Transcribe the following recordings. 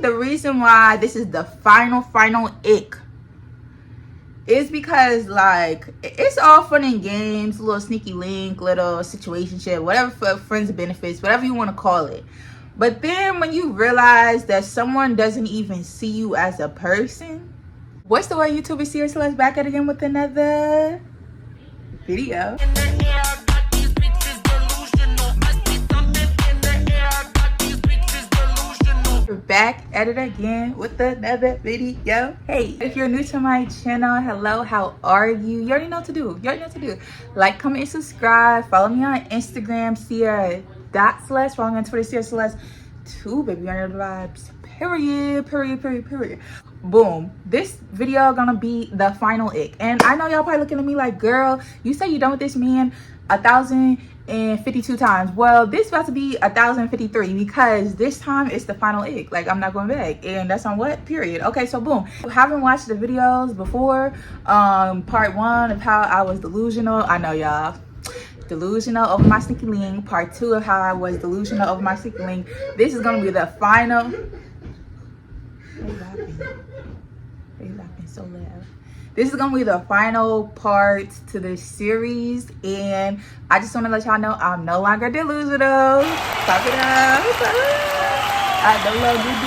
the reason why this is the final ick is because, like, it's all fun and games, little sneaky link, little situationship, whatever, for friends and benefits, whatever you want to call it. But then when you realize that someone doesn't even see you as a person. What's the word, YouTuber? Ciara Celeste back at again with another video. We're back at it again with another video. Hey, if you're new to my channel, hello, how are you? You already know what to do. Like, comment, and subscribe. Follow me on Instagram, Ciara.Celeste. Follow me on Twitter, Ciara Celeste 2, baby, on your vibes. Period. Boom. This video gonna be the final ick. And I know y'all probably looking at me like, girl, you say you done with this man 1,052 times. Well, this about to be 1,053 because this time it's the final ick. Like, I'm not going back, and that's on what? Period. Okay, so boom. If you haven't watched the videos before, part 1 of how I was delusional, I know y'all, delusional over my sneaky link. Part 2 of how I was delusional over my sneaky link. This is gonna be the final. They laughing so loud. This is gonna be the final part to this series, and I just want to let y'all know I'm no longer delusional. Stop it up. I no longer do.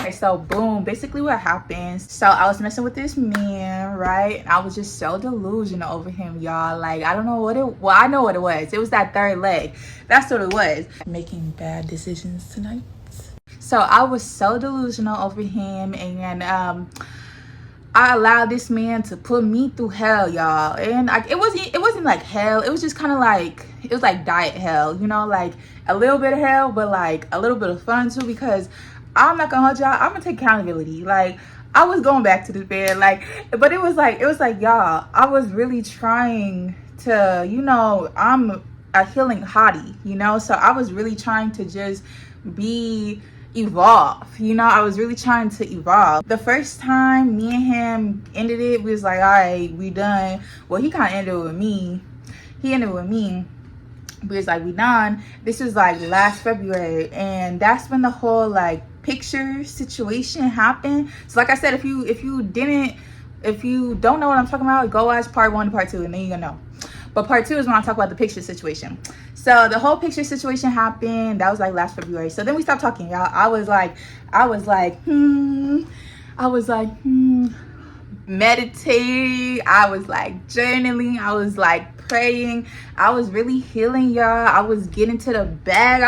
Okay, so boom. Basically, what happens? So I was messing with this man, right? And I was just so delusional over him, y'all. Like, I don't know what it. Well, I know what it was. It was that third leg. That's what it was. Making bad decisions tonight. So I was so delusional over him, and I allowed this man to put me through hell, y'all. And it wasn't like hell. It was just kind of like, it was like diet hell, you know, like a little bit of hell, but like a little bit of fun too, because I'm not gonna hold y'all, I'm gonna take accountability. Like, I was going back to this bed, like, but it was like y'all, I was really trying to, you know, I'm a healing hottie, you know, so I was really trying to just evolve, you know. I was really trying to evolve. The first time me and him ended it, we was like, all right, we done. Well, he kind of ended with me. We was like, we done. This was like last February, and that's when the whole like picture situation happened. So like I said, if you don't know what I'm talking about, go watch part 1 and part 2, and then you're gonna know. But part 2 is when I talk about the picture situation. So the whole picture situation happened. That was like last February. So then we stopped talking, y'all. I was like, meditating. I was like journaling. I was like praying. I was really healing, y'all. I was getting to the bag.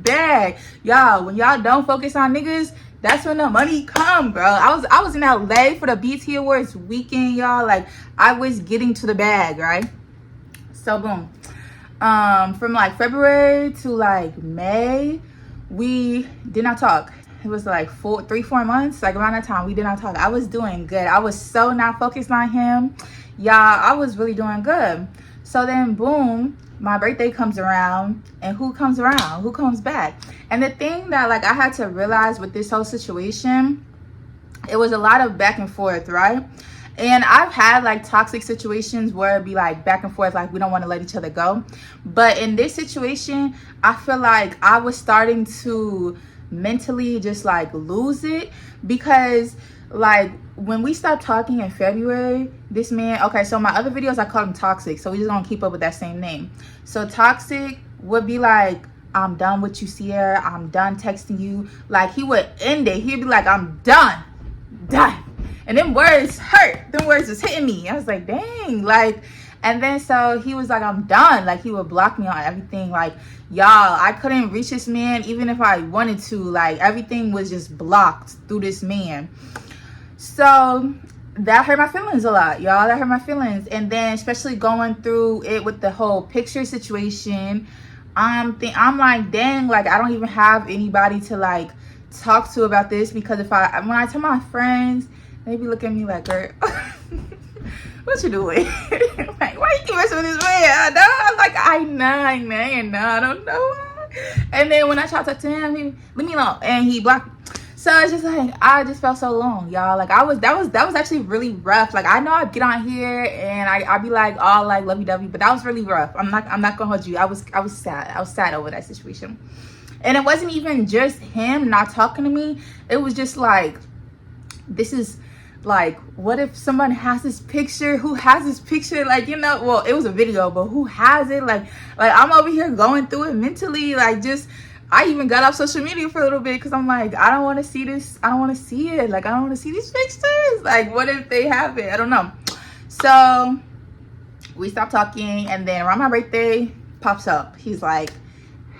Bag. Y'all, when y'all don't focus on niggas, that's when the money come, bro. I was in LA for the BT Awards weekend, y'all. Like, I was getting to the bag, right? So boom. From like February to like May, we did not talk. It was like 3-4 months, like around that time, we did not talk. I was doing good. I was so not focused on him, y'all. I was really doing good. So then boom, my birthday comes around, and who comes around? Who comes back? And the thing that like I had to realize with this whole situation, it was a lot of back and forth, right? And I've had like toxic situations where it'd be like back and forth, like we don't want to let each other go. But in this situation, I feel like I was starting to mentally just like lose it, because like when we stopped talking in February, this man, okay, so my other videos I called him Toxic, so we just gonna keep up with that same name. So Toxic would be like, I'm done with you, Ciara. I'm done texting you. Like, he would end it. He'd be like, I'm done. And them words hurt. Them words was hitting me. I was like, dang. Like, and then so he was like, I'm done. Like, he would block me on everything. Like, y'all, I couldn't reach this man even if I wanted to. Like, everything was just blocked through this man. So that hurt my feelings a lot, y'all. That hurt my feelings. And then especially going through it with the whole picture situation, I'm like, dang, like I don't even have anybody to like talk to about this, because when I tell my friends, they be looking at me like, girl, what you doing? Like, why you keep messing with this man? I don't know. And then when I try to talk to him, he leave me alone, and he blocked me. So it's just like, I just felt so long, y'all. Like, that was actually really rough. Like, I know I'd get on here and I'd be like all like lovey-dovey, but that was really rough. I'm not gonna hold you. I was sad. I was sad over that situation. And it wasn't even just him not talking to me. It was just like, this is like, what if someone has this picture? Who has this picture? Like, you know, well, it was a video, but who has it? Like I'm over here going through it mentally. Like, just, I even got off social media for a little bit because I'm like, I don't want to see this. I don't want to see it. Like, I don't want to see these pictures. Like, what if they have it? I don't know. So we stopped talking, and then around my birthday pops up. He's like,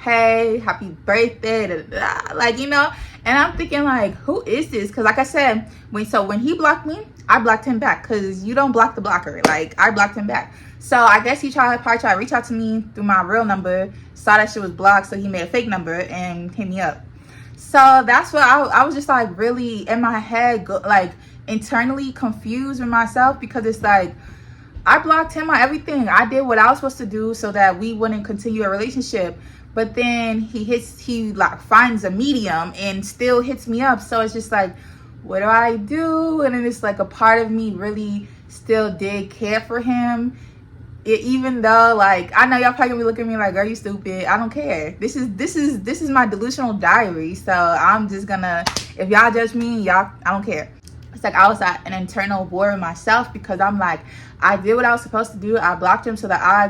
hey, happy birthday, da, da, da. Like, you know. And I'm thinking, like, who is this? Because like I said, when he blocked me, I blocked him back, because you don't block the blocker. Like, I blocked him back. So I guess he probably tried to reach out to me through my real number, saw that shit was blocked, so he made a fake number and hit me up. So that's what I was just like really in my head, like internally confused with myself, because it's like, I blocked him on everything. I did what I was supposed to do so that we wouldn't continue a relationship. But then he like finds a medium and still hits me up. So it's just like, what do I do? And then it's like a part of me really still did care for him. Even though, like, I know y'all probably gonna be looking at me like, are you stupid? I don't care. This is my delusional diary. So I'm just gonna, if y'all judge me, y'all, I don't care. It's like I was at an internal war with myself, because I'm like, I did what I was supposed to do. I blocked him so that I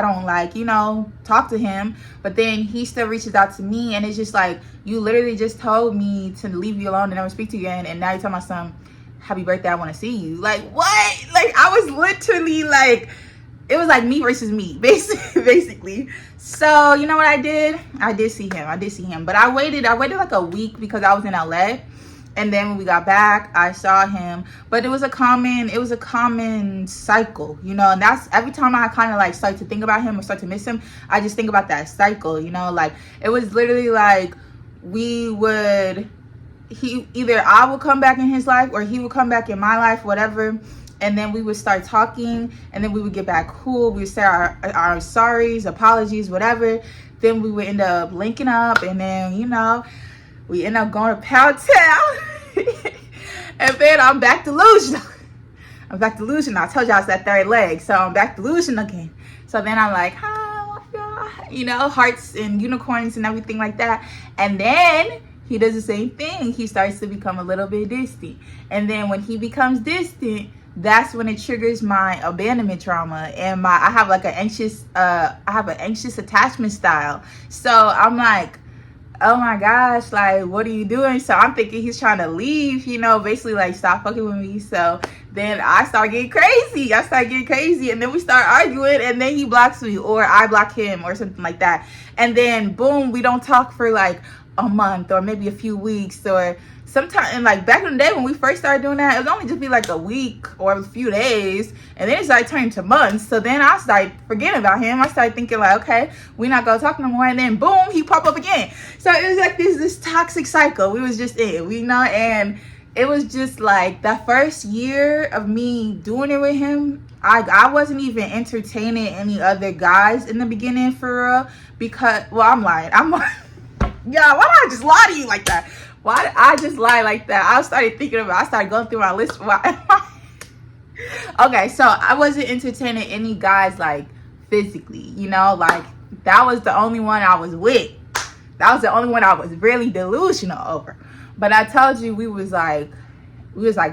don't, like, you know, talk to him. But then he still reaches out to me, and it's just like, you literally just told me to leave you alone and never speak to you again, and now you tell my son, happy birthday, I want to see you. Like, what? Like, I was literally like, it was like me versus me, basically. So you know what I did? I did see him, but I waited like a week because I was in LA. And then when we got back, I saw him. But it was a common cycle, you know. And that's every time I kind of like start to think about him or start to miss him, I just think about that cycle, you know. Like, it was literally like, either I would come back in his life or he would come back in my life, whatever. And then we would start talking, and then we would get back cool. We would say our sorries, apologies, whatever. Then we would end up linking up, and then, you know, we end up going to Pound Town. And then I'm back delusional. I told y'all it's that third leg. So I'm back delusional again. So then I'm like, hi, you know, hearts and unicorns and everything like that. And then he does the same thing. He starts to become a little bit distant. And then when he becomes distant, that's when it triggers my abandonment trauma, and I have an anxious attachment style. So I'm like, oh my gosh, like, what are you doing? So I'm thinking he's trying to leave, you know, basically like, stop fucking with me. So then I start getting crazy, and then we start arguing, and then he blocks me, or I block him, or something like that. And then boom, we don't talk for like a month or maybe a few weeks, or sometimes. And like back in the day when we first started doing that, it would only just be like a week or a few days, and then it started turning to months. So then I started forgetting about him. I started thinking like, okay, we're not gonna talk no more. And then boom, he pop up again. So it was like this toxic cycle we was just in, you know. And it was just like the first year of me doing it with him, I wasn't even entertaining any other guys in the beginning, for real. Because, well, I'm lying. Yeah, why did I just lie to you like that? Why did I just lie like that? I started going through my list. Okay, so I wasn't entertaining any guys like physically, you know, like that was the only one I was with. That was the only one I was really delusional over. But I told you we was like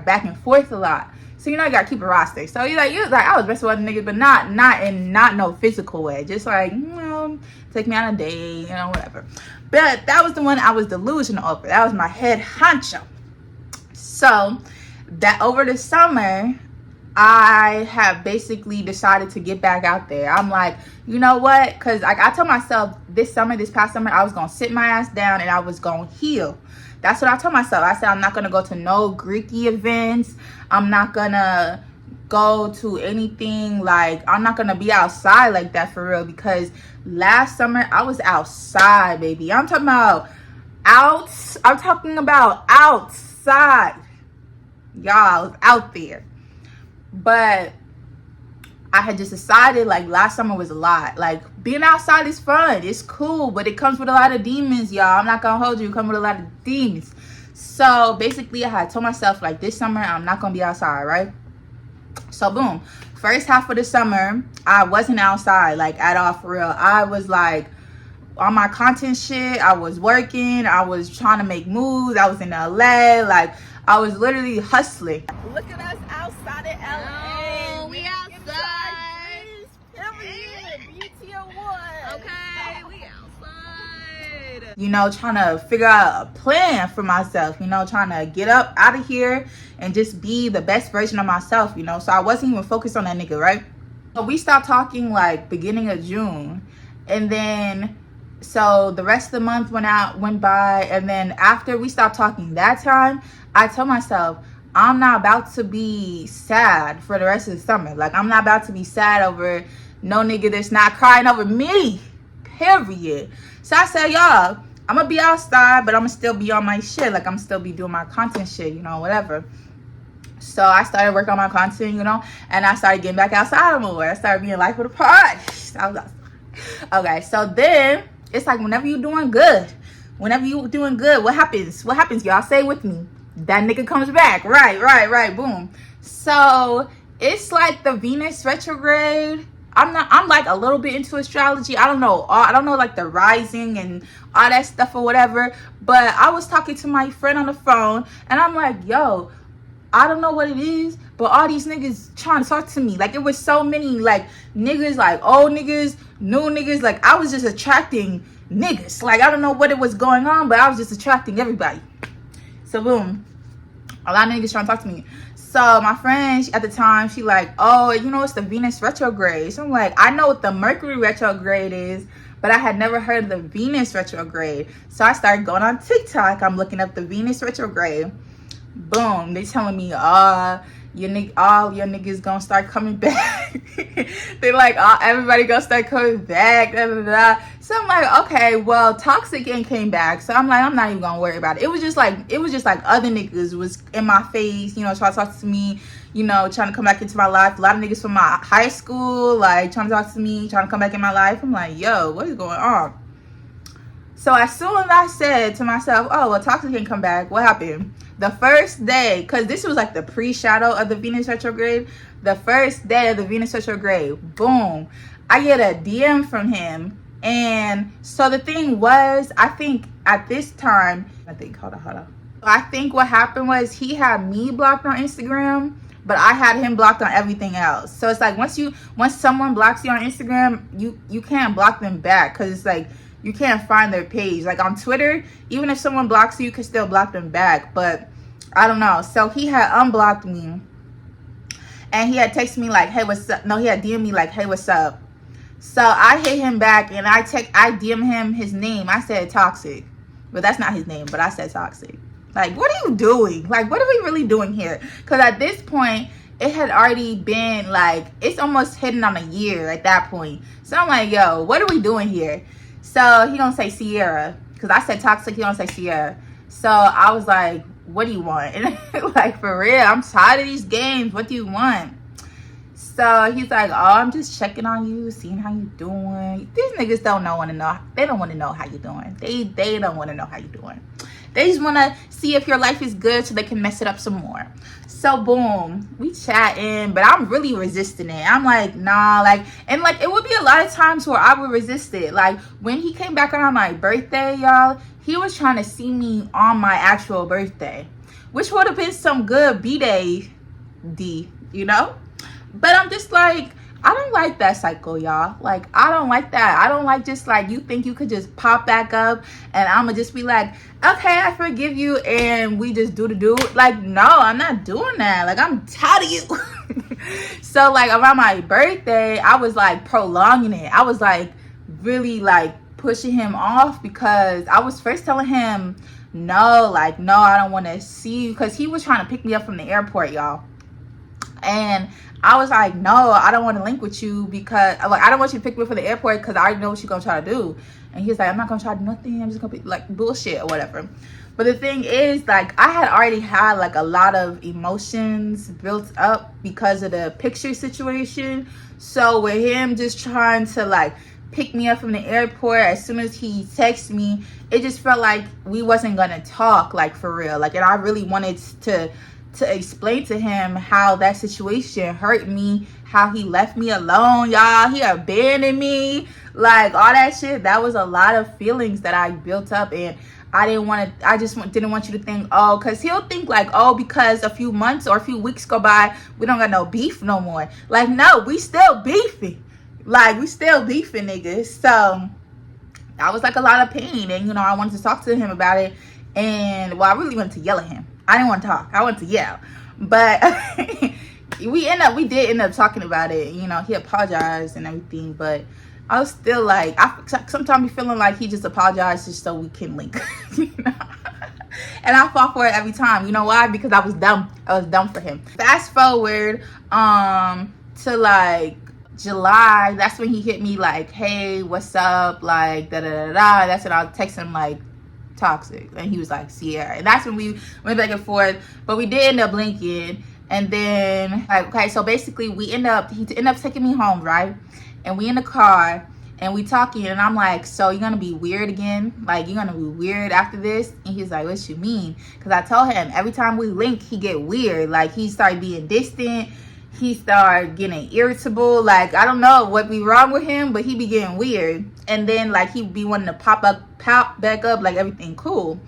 back and forth a lot. So you know, you gotta keep a roster. So you like I was messing with other niggas, but not no physical way. Just like, you know, take me on a date, you know, whatever. But that was the one I was delusional over. That was my head honcho. So that over the summer, I have basically decided to get back out there. I'm like, you know what? Because like I told myself this past summer, I was gonna sit my ass down and I was gonna heal. That's what I told myself. I said, I'm not gonna go to no Greeky events. I'm not gonna go to anything, like I'm not gonna be outside like that for real, because last summer I was outside, baby. I'm talking about outside. Y'all, I was out there. But I had just decided like last summer was a lot. Like being outside is fun, it's cool, but it comes with a lot of demons, y'all. I'm not gonna hold you, it comes with a lot of demons. So basically I had told myself like this summer I'm not gonna be outside, right? So boom, first half of the summer I wasn't outside like at all, for real. I was like on my content shit. I was working. I was trying to make moves. I was in LA. Like, I was literally hustling. Look at us outside of LA. Oh, we outside. BT Awards. Okay, we outside. You know, trying to figure out a plan for myself. You know, trying to get up out of here and just be the best version of myself. You know, so I wasn't even focused on that nigga, right? So we stopped talking like beginning of June, and then so the rest of the month went by, and then after we stopped talking that time, I told myself, I'm not about to be sad for the rest of the summer. Like, I'm not about to be sad over no nigga that's not crying over me, period. So I said, y'all, I'm gonna be outside, but I'm gonna still be on my shit. Like, I'm still be doing my content shit, you know, whatever. So I started working on my content, you know, and I started getting back outside more. I started being life of the party. I was outside. Okay, so then it's like whenever you're doing good, what happens? What happens, y'all? Say it with me. That nigga comes back. Right. Boom. So it's like the Venus retrograde. I'm like a little bit into astrology. I don't know like the rising and all that stuff or whatever. But I was talking to my friend on the phone, and I'm like, yo, I don't know what it is, but all these niggas trying to talk to me. Like, it was so many, like, niggas, like, old niggas, new niggas. Like, I was just attracting niggas. Like, I don't know what it was going on, but I was just attracting everybody. So, boom. A lot of niggas trying to talk to me. So, my friend, at the time, she like, oh, you know, it's the Venus retrograde. So, I'm like, I know what the Mercury retrograde is, but I had never heard of the Venus retrograde. So, I started going on TikTok. I'm looking up the Venus retrograde. Boom, they telling me all your niggas gonna start coming back. They like, everybody gonna start coming back, da, da, da. So I'm like, okay, well, Toxic ain't came back, so I'm like, I'm not even gonna worry about it. It was just like other niggas was in my face, you know, trying to talk to me, you know, trying to come back into my life. A lot of niggas from my high school, like, trying to talk to me, trying to come back in my life. I'm like, yo, what is going on? So as soon as I said to myself, oh, well, Toxic can come back, what happened? The first day, because this was like the pre-shadow of the Venus retrograde, the first day of the Venus retrograde, boom, I get a DM from him. And so the thing was, I think at this time, hold on. I think what happened was he had me blocked on Instagram, but I had him blocked on everything else. So it's like once someone blocks you on Instagram, you can't block them back, because it's like, you can't find their page. Like on Twitter, even if someone blocks you, you can still block them back. But I don't know. So he had unblocked me. And he had texted me like, hey, what's up? No, he had DM'd me like, hey, what's up? So I hit him back, and I DM him his name. I said Toxic. But that's not his name, but I said Toxic. Like, what are you doing? Like, what are we really doing here? Because at this point, it had already been like, it's almost hitting on a year at that point. So I'm like, yo, what are we doing here? So he don't say Ciara, because I said Toxic, he don't say Ciara. So I was like, what do you want? And like, for real, I'm tired of these games. What do you want? So he's like, oh, I'm just checking on you, seeing how you doing. These niggas don't want to know. They don't want to know how you doing. They don't want to know how you doing. They just want to see if your life is good so they can mess it up some more. So boom, we chatting, but I'm really resisting it. I'm like, nah, like, and like, it would be a lot of times where I would resist it. Like when he came back around my birthday, y'all, he was trying to see me on my actual birthday, which would have been some good B-Day D, you know? But I'm just like, I don't like that cycle, y'all. Like, I don't like that. I don't like just like, you think you could just pop back up and I'ma just be like, okay, I forgive you, and we just do the do. Like, no, I'm not doing that. Like, I'm tired of you. So like around my birthday, I was like prolonging it. I was like really like pushing him off, because I was first telling him, no, like, no, I don't want to see you, because he was trying to pick me up from the airport, y'all. And I was like, no, I don't want to link with you, because like, I don't want you to pick me up from the airport, because I already know what you're gonna try to do. And he's like, I'm not gonna try to do nothing, I'm just gonna be like bullshit or whatever. But the thing is, like, I had already had like a lot of emotions built up because of the picture situation. So with him just trying to like pick me up from the airport, as soon as he texted me, it just felt like we wasn't gonna talk, like, for real. Like, and I really wanted to explain to him how that situation hurt me, how he left me alone, y'all. He abandoned me. Like all that shit, that was a lot of feelings that I built up, and I just didn't want you to think, oh, because he'll think like, oh, because a few months or a few weeks go by, we don't got no beef no more. Like, no, we still beefing. Like, we still beefing, niggas. So that was like a lot of pain, and you know, I wanted to talk to him about it, and well, I really wanted to yell at him. I didn't want to talk, I wanted to yell, but we did end up talking about it. You know, he apologized and everything, but I was still like, I sometimes be feeling like he just apologized just so we can link. You know? And I fought for it every time. You know why? Because I was dumb. I was dumb for him. Fast forward to like July. That's when he hit me like, hey, what's up? Like, da da da da. That's when I text him like, toxic. And he was like, Ciara. And that's when we went back and forth. But we did end up linking. And then, like, okay, so basically he ended up taking me home, right? And we in the car and we talking, and I'm like, so you're gonna be weird again? Like, you're gonna be weird after this? And he's like, what you mean? Because I told him every time we link, he get weird. Like, he started being distant. He started getting irritable. Like, I don't know what be wrong with him, but he be getting weird. And then, like, he be wanting to pop back up like everything cool.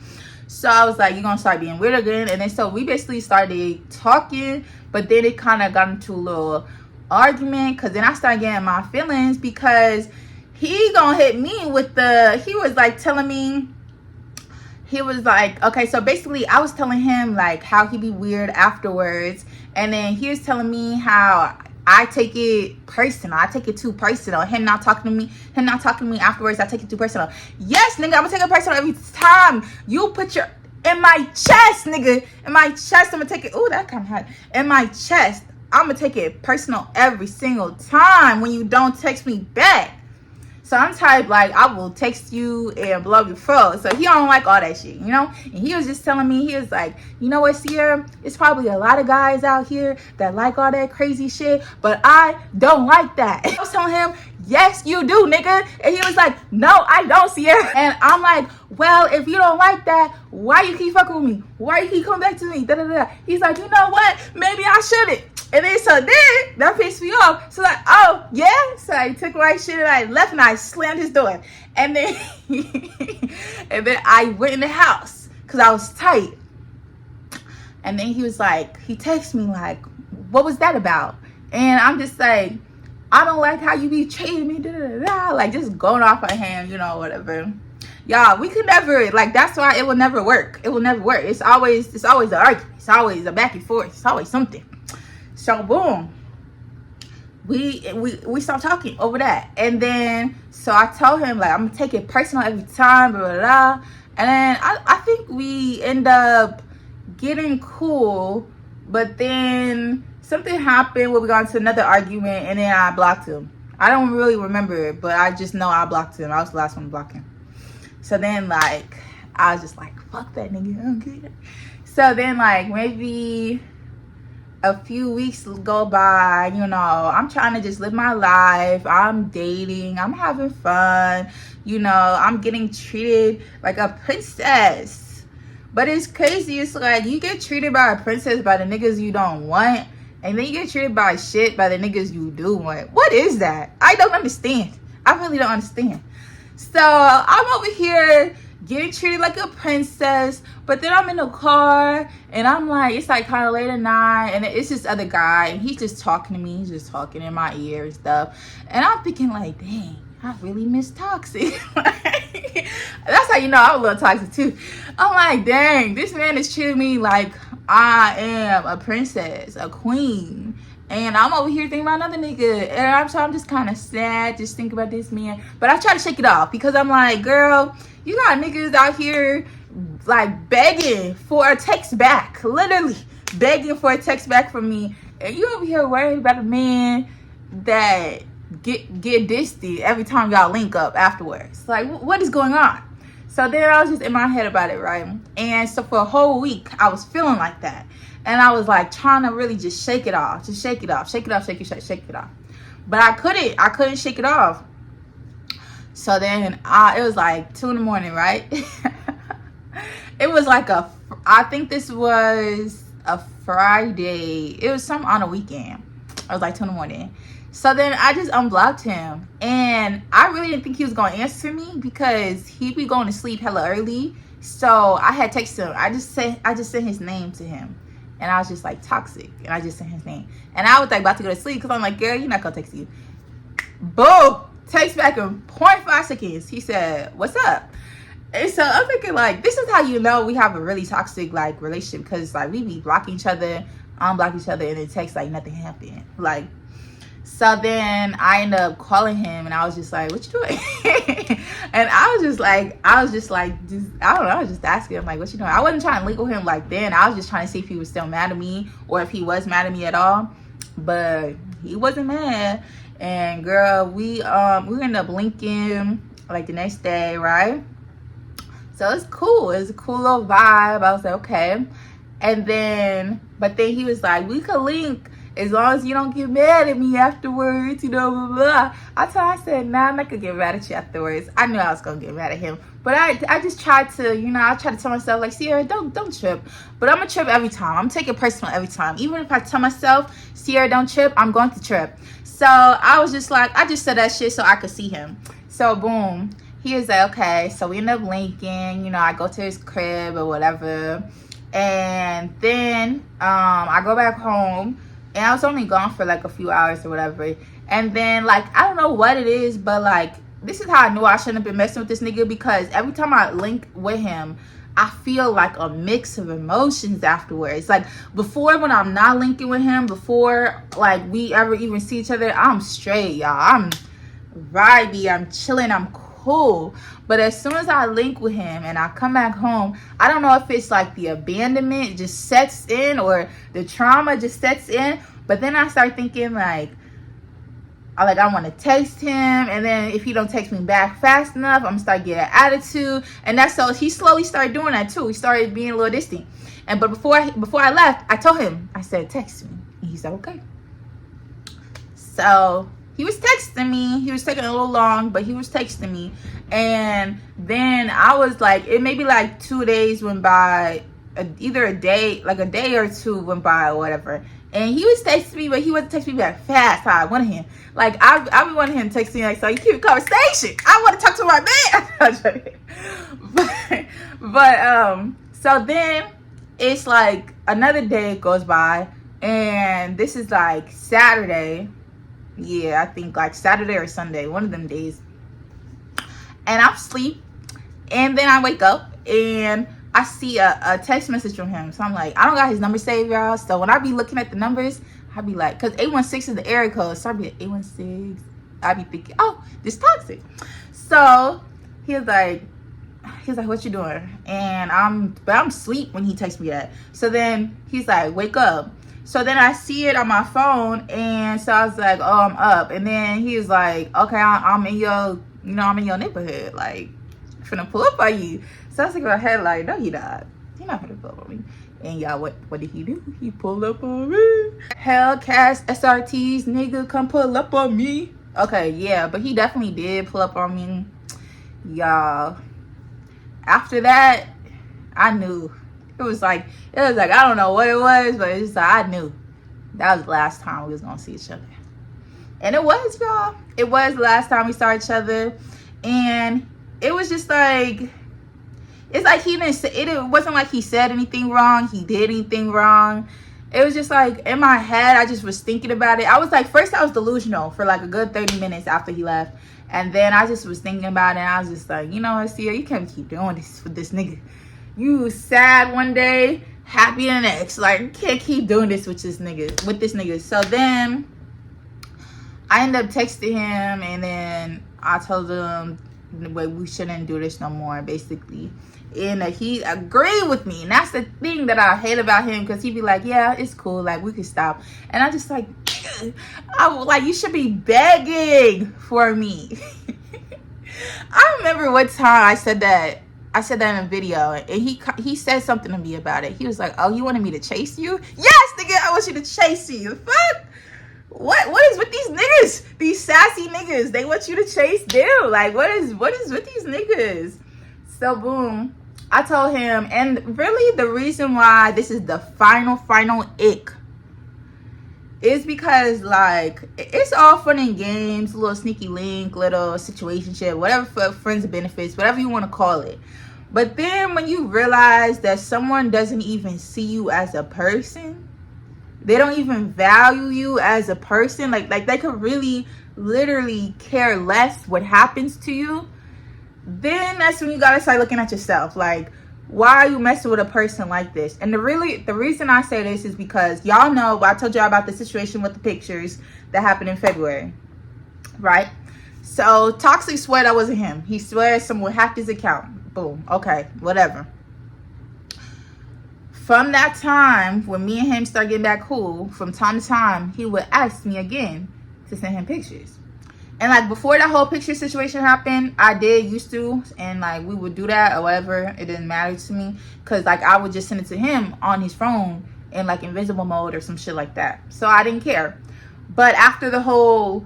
So I was like, you're gonna start being weird again. And then so we basically started talking, but then it kind of got into a little argument, because then I started getting my feelings, because he gonna hit me with he was like telling me, he was like, okay, so basically I was telling him like how he be weird afterwards, and then he was telling me how I take it personal. I take it too personal. Him not talking to me afterwards, I take it too personal. Yes, nigga, I'm gonna take it personal every time you put your in my chest, nigga. In my chest, I'm gonna take it. Oh, that kind of hot. In my chest, I'm gonna take it personal every single time when you don't text me back. So I'm type like, I will text you and blow your phone. So he don't like all that shit, you know? And he was just telling me, he was like, you know what, Ciara? It's probably a lot of guys out here that like all that crazy shit, but I don't like that. I was telling him, yes, you do, nigga. And he was like, no, I don't, Ciara. And I'm like, well, if you don't like that, why you keep fucking with me? Why you keep coming back to me? Da, da, da. He's like, you know what? Maybe I shouldn't. And then so then that pissed me off. So like, oh yeah. So I took my shit and I left and I slammed his door. And then and then I went in the house because I was tight. And then he was like, he texted me like, what was that about? And I'm just like, I don't like how you be treating me, da, da, da, like just going off on him, you know, whatever. Y'all, we could never, like, that's why it will never work. It will never work. It's always an argument. It's always a back and forth. It's always something. So boom, we stopped talking over that. And then so I told him like, I'm gonna take it personal every time, blah, blah, blah. And then I think we end up getting cool, but then something happened where we got into another argument, and then I blocked him. I don't really remember it, but I just know I blocked him. I was the last one to block him. So then like I was just like, fuck that nigga, I don't care. So then like maybe a few weeks go by, you know, I'm trying to just live my life. I'm dating, I'm having fun, you know, I'm getting treated like a princess. But it's crazy. It's like you get treated by a princess by the niggas you don't want, and then you get treated by shit by the niggas you do want. What is that? I don't understand. I really don't understand. So I'm over here getting treated like a princess, but then I'm in the car and I'm like, it's like kind of late at night, and it's this other guy and he's just talking to me. He's just talking in my ear and stuff, and I'm thinking like, dang, I really miss toxic. That's how you know I'm a little toxic too. I'm like, dang, this man is treating me like I am a princess, a queen. And I'm over here thinking about another nigga. And I'm just kind of sad, just think about this man. But I try to shake it off because I'm like, girl, you got niggas out here like begging for a text back. Literally begging for a text back from me. And you over here worried about a man that get distant every time y'all link up afterwards. Like, what is going on? So then I was just in my head about it, right? And so for a whole week, I was feeling like that. And I was like trying to really just shake it off. Just shake it off. Shake it off, shake it off. But I couldn't shake it off. So then it was like 2 in the morning, right? It was like I think this was a Friday. It was some on a weekend. I was like 2 in the morning. So then I just unblocked him, and I really didn't think he was gonna answer me because he'd be going to sleep hella early. So I had texted him. I just sent his name to him, and I was just like toxic, and I just sent his name, and I was like about to go to sleep because I'm like, girl, you're not gonna text you. Boom, text back in 0.5 seconds. He said, "What's up?" And so I'm thinking like, this is how you know we have a really toxic like relationship, because like we be blocking each other, unblock each other, and then text like nothing happened. Like, so then I ended up calling him, and I was just like, "What you doing?" And I was just like, I don't know, I was just asking him like, "What you doing?" I wasn't trying to link with him like then. I was just trying to see if he was still mad at me or if he was mad at me at all. But he wasn't mad. And girl, we ended up linking like the next day, right? So it's cool. It's a cool little vibe. I was like, okay. And then, but then he was like, we could link as long as you don't get mad at me afterwards, you know, blah, blah. I said, nah, I'm not gonna get mad at you afterwards. I knew I was gonna get mad at him. But I just tried to, you know, I tried to tell myself, like, Ciara, don't trip. But I'm gonna trip every time. I'm taking it personal every time. Even if I tell myself, Ciara, don't trip, I'm going to trip. So I was just like, I just said that shit so I could see him. So boom. He was like, okay. So we end up linking, you know, I go to his crib or whatever. And then I go back home. And I was only gone for like a few hours or whatever. And then like, I don't know what it is, but like, this is how I knew I shouldn't have been messing with this nigga, because every time I link with him, I feel like a mix of emotions afterwards. Like before, when I'm not linking with him, before like we ever even see each other, I'm straight, y'all. I'm vibey, I'm chilling, I'm cool. But as soon as I link with him and I come back home, I don't know if it's like the abandonment just sets in or the trauma just sets in. But then I start thinking like I want to text him, and then if he don't text me back fast enough, I'm gonna start getting attitude. And that's so he slowly started doing that too. He started being a little distant. And but before I left, I told him, I said, text me. And he said, okay. So he was texting me. He was taking a little long, but he was texting me. And then I was like, it maybe like 2 days went by, either a day or two went by or whatever. And he was texting me, but he wasn't texting me back fast how I wanted him. Like I been wanting him to text me like, so you keep a conversation. I want to talk to my man. but so then it's like another day goes by, and this is like Saturday. Yeah, I think like Saturday or Sunday, one of them days. And I'm asleep, and then I wake up and I see a text message from him. So I'm like, I don't got his number saved, y'all. So when I be looking at the numbers, I be like, because 816 is the area code. So I be like, 816. I be thinking, oh, this toxic. So he was like, what you doing? And I'm asleep when he texts me that. So then he's like, wake up. So then I see it on my phone, and so I was like, oh, I'm up. And then he was like, okay, I'm in your, I'm in your neighborhood. Like, I'm finna pull up on you. So I was thinking in my head, like, no, he not. He not finna pull up on me. And y'all, what did he do? He pulled up on me. Hellcats, SRTs, nigga, come pull up on me. Okay, yeah, but he definitely did pull up on me. Y'all, after that, I knew. It was like, I don't know what it was, but it's just like, I knew that was the last time we was gonna see each other. And it was, y'all. It was the last time we saw each other. And it was just like, it's like he didn't say, it wasn't like he said anything wrong, he did anything wrong. It was just like, in my head, I just was thinking about it. I was like, first I was delusional for like a good 30 minutes after he left. And then I just was thinking about it, and I was just like, you know what, Ciara, you can't keep doing this with this nigga. You sad one day, happy the next. Like, you can't keep doing this with this nigga. So then I ended up texting him, and then I told him, wait, we shouldn't do this no more, basically. And he agreed with me. And that's the thing that I hate about him, because he'd be like, yeah, it's cool, like, we could stop. And I just like, you should be begging for me. I remember what time I said that in a video, and he said something to me about it. He was like, oh, you wanted me to chase you? Yes, nigga, I want you to chase you. The fuck? What is with these niggas? These sassy niggas. They want you to chase them. Like, what is with these niggas? So boom, I told him, and really the reason why this is the final ick is because like it's all fun and games, a little sneaky link, little situationship, whatever, for friends and benefits, whatever you want to call it. But then when you realize that someone doesn't even see you as a person, they don't even value you as a person, like they could really literally care less what happens to you, then that's when you gotta start looking at yourself. Like, why are you messing with a person like this? And the reason I say this is because y'all know I told y'all about the situation with the pictures that happened in February, right? So Toxic swear that wasn't him. He swears someone hacked his account. Boom. Okay, whatever. From that time, when me and him started getting back cool, from time to time, he would ask me again to send him pictures. And like before that whole picture situation happened, I did used to, and like we would do that or whatever. It didn't matter to me, because like I would just send it to him on his phone in like invisible mode or some shit like that. So I didn't care. But after the whole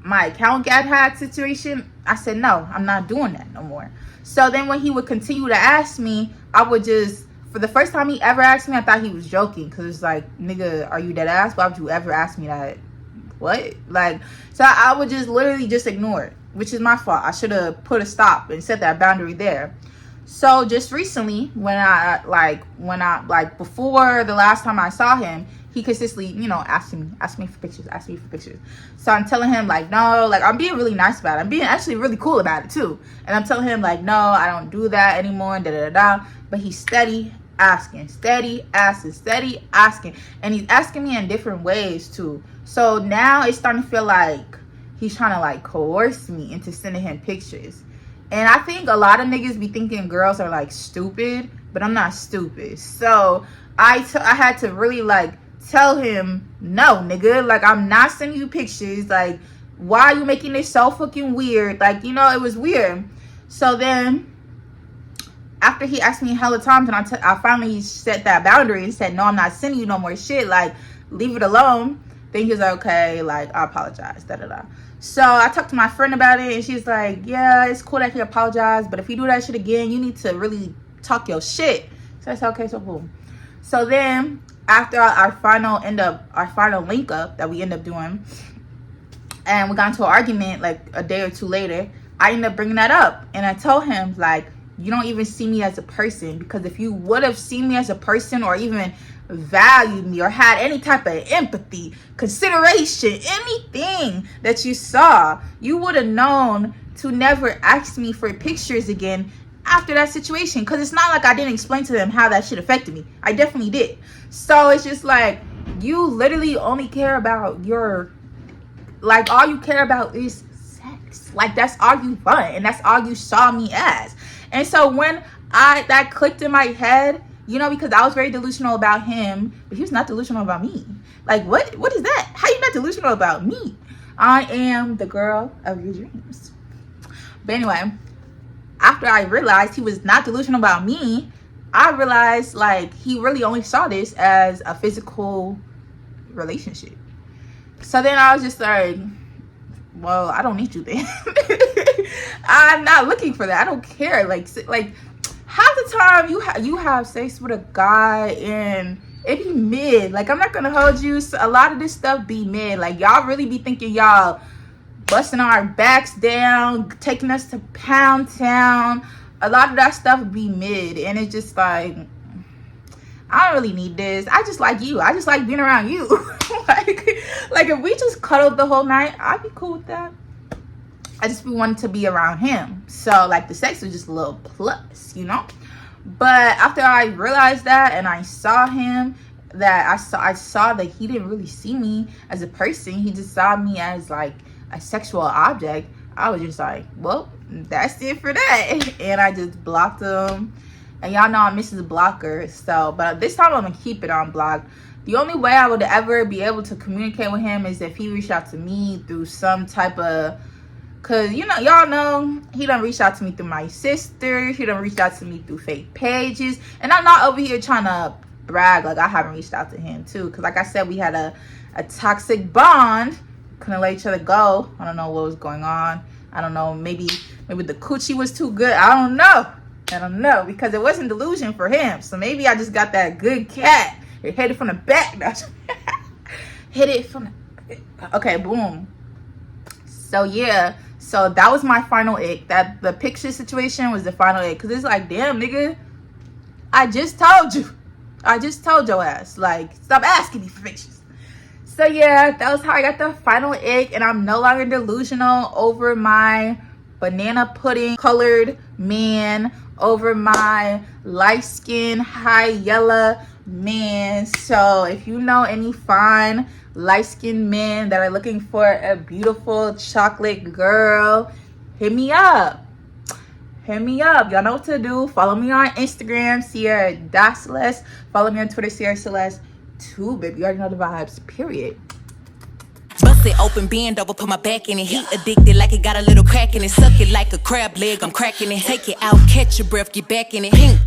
my account got hacked situation, I said, no, I'm not doing that no more. So then when he would continue to ask me, I would just, for the first time he ever asked me, I thought he was joking, because it's like, nigga, are you dead ass? Why would you ever ask me that? What? Like, so I would just literally just ignore it, which is my fault. I should have put a stop and set that boundary there. So just recently, when I before the last time I saw him, he consistently, asked me for pictures. So I'm telling him like, no, like I'm being really nice about it. I'm being actually really cool about it too. And I'm telling him like, no, I don't do that anymore, But he's steady asking. And he's asking me in different ways too. So now it's starting to feel like he's trying to like coerce me into sending him pictures. And I think a lot of niggas be thinking girls are like stupid, but I'm not stupid. So I had to really like tell him, no, nigga, like I'm not sending you pictures. Like, why are you making this so fucking weird? Like, it was weird. So then after he asked me hella times, and I finally set that boundary and said, no, I'm not sending you no more shit. Like, leave it alone. Then he was like, okay, like, I apologize, So I talked to my friend about it, and she's like, yeah, it's cool that he apologized, but if you do that shit again, you need to really talk your shit. So I said, okay, so boom. So then after our final link up that we end up doing, and we got into an argument like a day or two later, I ended up bringing that up, and I told him like, you don't even see me as a person, because if you would have seen me as a person, or even valued me, or had any type of empathy, consideration, anything that you saw, you would have known to never ask me for pictures again after that situation. Because it's not like I didn't explain to them how that shit affected me. I definitely did. So it's just like, you literally only care about all you care about is sex. Like, that's all you want, and that's all you saw me as. And so when that clicked in my head, because I was very delusional about him, but he was not delusional about me. Like, what is that? How you not delusional about me? I am the girl of your dreams. But anyway, after I realized he was not delusional about me, I realized like he really only saw this as a physical relationship. So then I was just like, well, I don't need you then. I'm not looking for that. I don't care. Like half the time you have sex with a guy and it be mid. Like, I'm not gonna hold you. So a lot of this stuff be mid. Like, y'all really be thinking y'all busting our backs down, taking us to Pound Town. A lot of that stuff be mid, and it's just like, I don't really need this. I just like you. I just like being around you. like if we just cuddled the whole night, I'd be cool with that. I just wanted to be around him. So like the sex was just a little plus, But after I realized that, and I saw him, that I saw that he didn't really see me as a person. He just saw me as like a sexual object. I was just like, well, that's it for that. And I just blocked him. And y'all know I'm Mrs. Blocker. So, but this time I'm gonna keep it on block. The only way I would ever be able to communicate with him is if he reached out to me through some type of, cause y'all know he done reached out to me through my sister. He done reached out to me through fake pages. And I'm not over here trying to brag like I haven't reached out to him too. Cause like I said, we had a toxic bond. Couldn't let each other go. I don't know what was going on. I don't know. Maybe the coochie was too good. I don't know, because it wasn't delusion for him. So maybe I just got that good cat. It headed from the back. hit it from, okay, boom. So yeah, so that was my final ick. That the picture situation was the final ick, because it's like, damn, nigga, I just told your ass, like, stop asking me for pictures. So yeah, that was how I got the final ick, and I'm no longer delusional over my banana pudding colored man, over my light skin high yellow man. So if you know any fine light skinned men that are looking for a beautiful chocolate girl, hit me up. Hit me up. Y'all know what to do. Follow me on Instagram, Ciara Celeste. Follow me on Twitter, Ciara Celeste too, baby. You already know the vibes, period. Bust it open, bend over, put my back in it. Heat addicted like it got a little crack in it. Suck it like a crab leg, I'm cracking it. Take it out, catch your breath, get back in it. Pink.